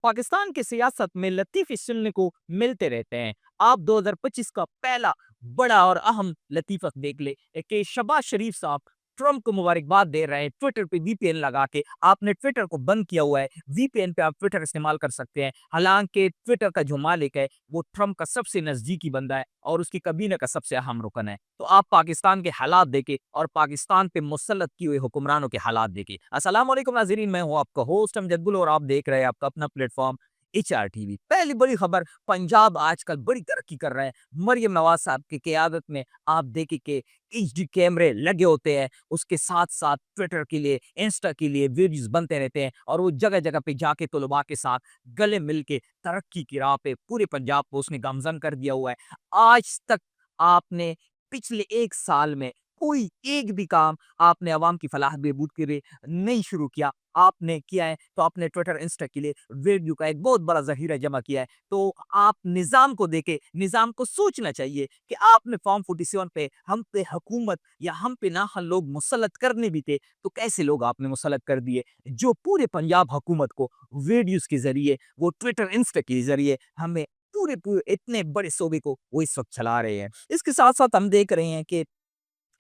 पाकिस्तान की सियासत में लतीफ़े सुनने को मिलते रहते हैं। आप 2025 का पहला बड़ा और अहम लतीफ़ा देख लें कि शहबाज शरीफ साहब ट्रंप को मुबारकबाद दे रहे हैं ट्विटर पे वीपीएन लगा के। आपने ट्विटर को बंद किया हुआ है, वीपीएन पे आप ट्विटर इस्तेमाल कर सकते हैं। हालाँकि ट्विटर का जो मालिक है, वो ट्रंप का सबसे नज़दीकी बंदा है और उसकी काबीना का सबसे अहम रुकन है। तो आप पाकिस्तान के हालात देखें और पाकिस्तान पे मुसल्लत किए हुए हुक्मरानों के हालात देखें। अस्सलाम वालेकुम नाज़रीन, मैं हूँ आपका होस्ट अमजद गुल और आप देख रहे हैं आपका अपना प्लेटफ़ॉर्म एचआर टीवी। पहली बड़ी खबर, पंजाब आजकल बड़ी तरक्की कर रहे हैं। मरियम नवाज़ साहब की क़यादत में आप देखें कि एचडी कैमरे लगे होते हैं, उसके साथ-साथ ट्विटर के लिए, इंस्टा के लिए वीडियोज़ बनते रहते हैं और वो जगह-जगह पे जाके तुलबा के साथ गले मिल के तरक्की की राह पे पूरे पंजाब को उसने गामज़न कर दिया हुआ है। आज तक आपने पिछले 1 साल में कोई एक भी काम आपने अवाम की फलाह बहबूद के लिए नहीं शुरू किया। आपने किया है तो आपने ट्विटर, इंस्टा के लिए वीडियो का एक बहुत बड़ा ज़ख़ीरा जमा किया है। तो आप निज़ाम को देखें, निज़ाम को सोचना चाहिए कि आपने फॉर्म 47 पे हम पे हुकूमत या हम पे नाहल लोग मुसल्लत करने भी थे, तो कैसे लोग आपने मुसल्लत कर दिए, जो पूरे पंजाब हुकूमत को वीडियोज़ के ज़रिए, वो ट्विटर, इंस्टा के ज़रिए हमें पूरे-पूरे इतने बड़े शोबे को वो इस वक़्त चला रहे हैं। इसके साथ-साथ हम देख रहे हैं कि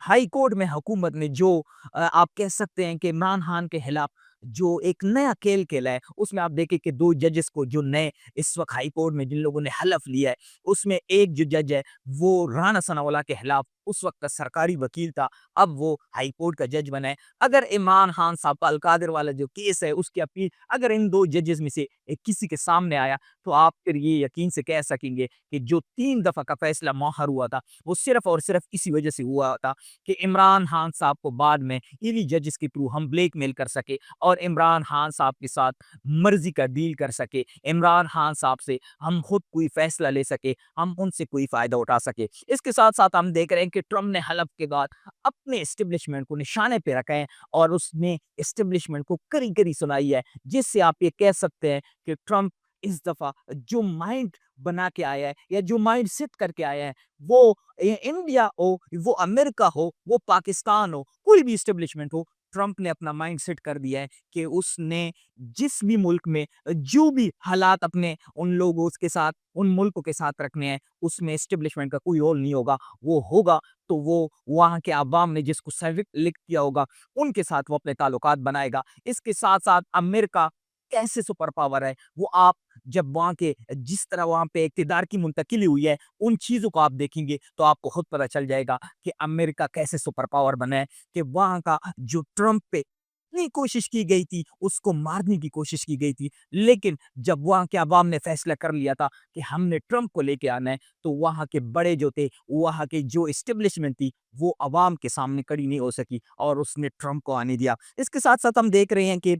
हाई कोर्ट में हुकूमत ने जो आप कह सकते हैं कि इमरान खान के खिलाफ जो एक नया खेल खेला है, उसमें आप देखें कि 2 जजेस को जो नए इस वक़्त हाई कोर्ट में जिन लोगों ने हलफ लिया है, उसमें एक जो जज है, वो राना सनाउल्लाह के खिलाफ उस वक़्त का सरकारी वकील था, अब वो हाई कोर्ट का जज बना है। अगर इमरान खान साहब का अल-कादिर वाला जो केस है, उसकी अपील अगर इन 2 जजेस में से किसी के सामने आया, तो आप फिर ये यकीन से कह सकेंगे कि जो 3 दफ़ा का फैसला मौखर हुआ था, वो सिर्फ़ और सिर्फ़ इसी वजह से हुआ था कि इमरान खान साहब को बाद में इन्हीं जजेस के थ्रू हम ब्लैकमेल कर सके और इमरान खान साहब के साथ मर्जी का डील कर सके, इमरान खान साहब से हम खुद कोई फैसला ले सके, हम उनसे कोई फ़ायदा उठा सके। इसके साथ-साथ हम देख रहे हैं कि ट्रंप ने हलफ के बाद अपने एस्टेब्लिशमेंट को निशाने पे रखा है और उसने एस्टेब्लिशमेंट को कड़ी-कड़ी सुनाई है, जिससे आप ये कह सकते हैं कि ट्रंप इस दफ़ा जो माइंड बना के आया है या जो माइंड सेट करके आया है, वो इंडिया हो, वो अमेरिका हो, वो पाकिस्तान हो, कोई भी एस्टेब्लिशमेंट हो, ट्रंप ने अपना माइंड सेट कर दिया है कि उसने जिस भी मुल्क में जो भी हालात अपने उन लोगों के साथ, उन मुल्कों के साथ रखने हैं, उसमें एस्टेब्लिशमेंट का कोई रोल नहीं होगा। वो होगा तो वो वहाँ के अवाम ने जिसको सेलेक्ट किया होगा, उनके साथ वो अपने ताल्लुकात बनाएगा। इसके साथ-साथ अमेरिका कैसे सुपर पावर है, वो आप जब वहाँ के जिस तरह वहाँ पे इक़्तिदार की मुंतकिली हुई है, उन चीज़ों को आप देखेंगे तो आपको खुद पता चल जाएगा कि अमेरिका कैसे सुपर पावर बना है, कि वहाँ का जो ट्रंप पे इतनी कोशिश की गई थी, उसको मारने की कोशिश की गई थी। लेकिन जब वहाँ के अवाम ने फैसला कर लिया था कि हमने ट्रंप को लेके आना है, तो वहाँ के बड़े जो थे, वहाँ की जो एस्टेब्लिशमेंट थी, वो अवाम के सामने खड़ी नहीं हो सकी और उसने ट्रंप को आने दिया। इसके साथ-साथ हम देख रहे हैं कि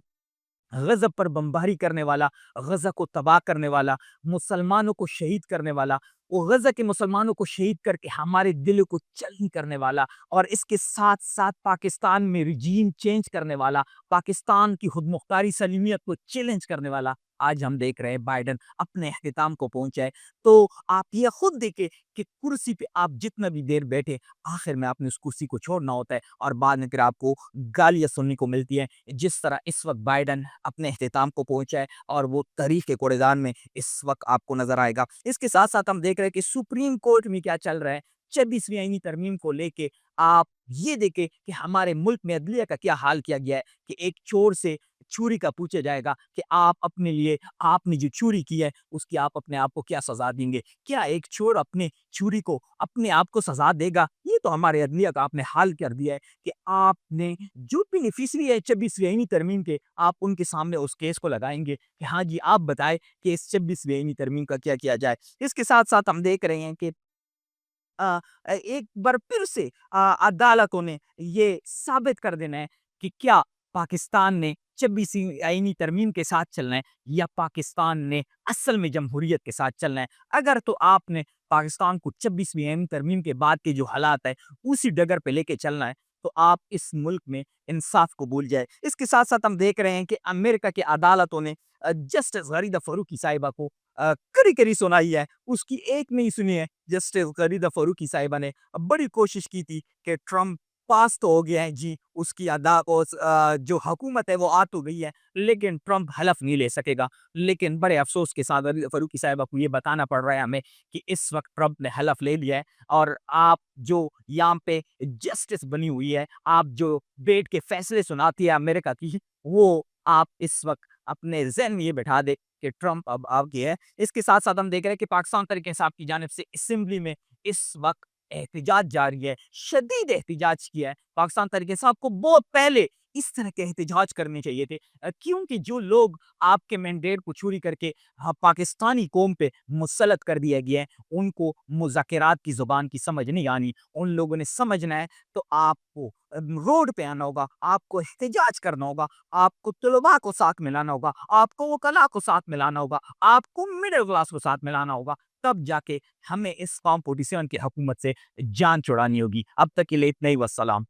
गज़ा पर बमबारी करने वाला, गज़ा को तबाह करने वाला, मुसलमानों को शहीद करने वाला, वो गज़ा के मुसलमानों को शहीद करके हमारे दिलों को चलनी करने वाला और इसके साथ-साथ पाकिस्तान में रिजीम चेंज करने वाला, पाकिस्तान की खुदमुख्तारी सलीमियत को चैलेंज करने वाला, आज हम देख रहे हैं बाइडेन अपने इख्तिताम को पहुँचा है। तो आप ये खुद देखें कि कुर्सी पे आप जितना भी देर बैठे, आखिर में आपने उस कुर्सी को छोड़ना होता है और बाद में फिर आपको गालियाँ सुनने को मिलती हैं। जिस तरह इस वक़्त बाइडेन अपने इख्तिताम को पहुँचा है और वो तारीख़ के कूड़ेदान में इस वक़्त आपको नज़र आएगा। इसके साथ-साथ हम देख रहे हैं कि सुप्रीम कोर्ट में क्या चल रहा है, 26वीं आईनी तरमीम को लेके आप ये देखें कि हमारे मुल्क में अदलिया का क्या हाल किया गया है कि एक चोर से चोरी का पूछा जाएगा कि आप अपने लिए आपने जो चोरी की है, उसकी आप अपने आप को क्या सज़ा देंगे? क्या एक चोर अपने चोरी को अपने आप को सज़ा देगा? ये तो हमारे अदलिया का आपने हाल कर दिया है कि आपने जो बेनिफिशियरी है 26वीं आईनी तरमीम के, आप उनके सामने उस केस को लगाएँगे कि हाँ जी, आप बताएँ कि इस 26वीं आईनी तरमीम का क्या किया जाए? इसके साथ-साथ हम देख रहे हैं कि एक बार फिर से अदालतों ने ये साबित कर देना है कि क्या पाकिस्तान ने 26वीं आईनी तरमीम के साथ चलना है या पाकिस्तान ने असल में जमहूरियत के साथ चलना है। अगर तो आपने पाकिस्तान को 26वीं आईनी तरमीम के बाद के जो हालात है, उसी डगर पे लेके चलना है, तो आप इस मुल्क में इंसाफ को भूल जाए। इसके साथ-साथ हम देख रहे हैं कि अमेरिका की अदालतों ने जस्टिस गरीदा फ़ारूकी साहिबा को कड़ी-कड़ी सुनाई है, उसकी एक नहीं सुनी है। जस्टिस गरीदा फ़ारूकी साहिबा ने बड़ी कोशिश की थी कि ट्रंप پاس تو ہو گیا ہے جی، اس کی ادا جو حکومت ہے وہ آ تو گئی ہے، لیکن ٹرمپ حلف نہیں لے سکے گا۔ لیکن بڑے افسوس کے ساتھ فروخی صاحبہ کو یہ بتانا پڑ رہا ہے ہمیں کہ اس وقت ٹرمپ نے حلف لے لیا ہے، اور آپ جو یہاں پہ جسٹس بنی ہوئی ہے، آپ جو بیٹ کے فیصلے سناتی ہے امریکہ کی، وہ آپ اس وقت اپنے ذہن میں یہ بٹھا دے کہ ٹرمپ اب آ گیا ہے۔ اس کے ساتھ ساتھ ہم دیکھ رہے ہیں کہ پاکستان تحریک انصاف کی جانب سے اسمبلی میں اس وقت احتجاج جاری ہے، شدید احتجاج کیا ہے۔ پاکستان تحریک انصاف کو بہت پہلے اس طرح کے احتجاج کرنے چاہیے تھے، کیونکہ جو لوگ آپ کے مینڈیٹ کو چوری کر کے پاکستانی قوم پہ مسلط کر دیا گیا ہے، ان کو مذاکرات کی زبان کی سمجھ نہیں آنی، ان لوگوں نے سمجھنا ہے تو آپ کو روڈ پہ آنا ہوگا، آپ کو احتجاج کرنا ہوگا، آپ کو طلباء کو ساتھ ملانا ہوگا، آپ کو وکلاء کو ساتھ ملانا ہوگا، آپ کو مڈل کلاس کو ساتھ ملانا ہوگا، تب جا کے ہمیں اس قوم 47 کی حکومت سے جان چھڑانی ہوگی۔ اب تک کے لیے اتنا ہی، والسلام۔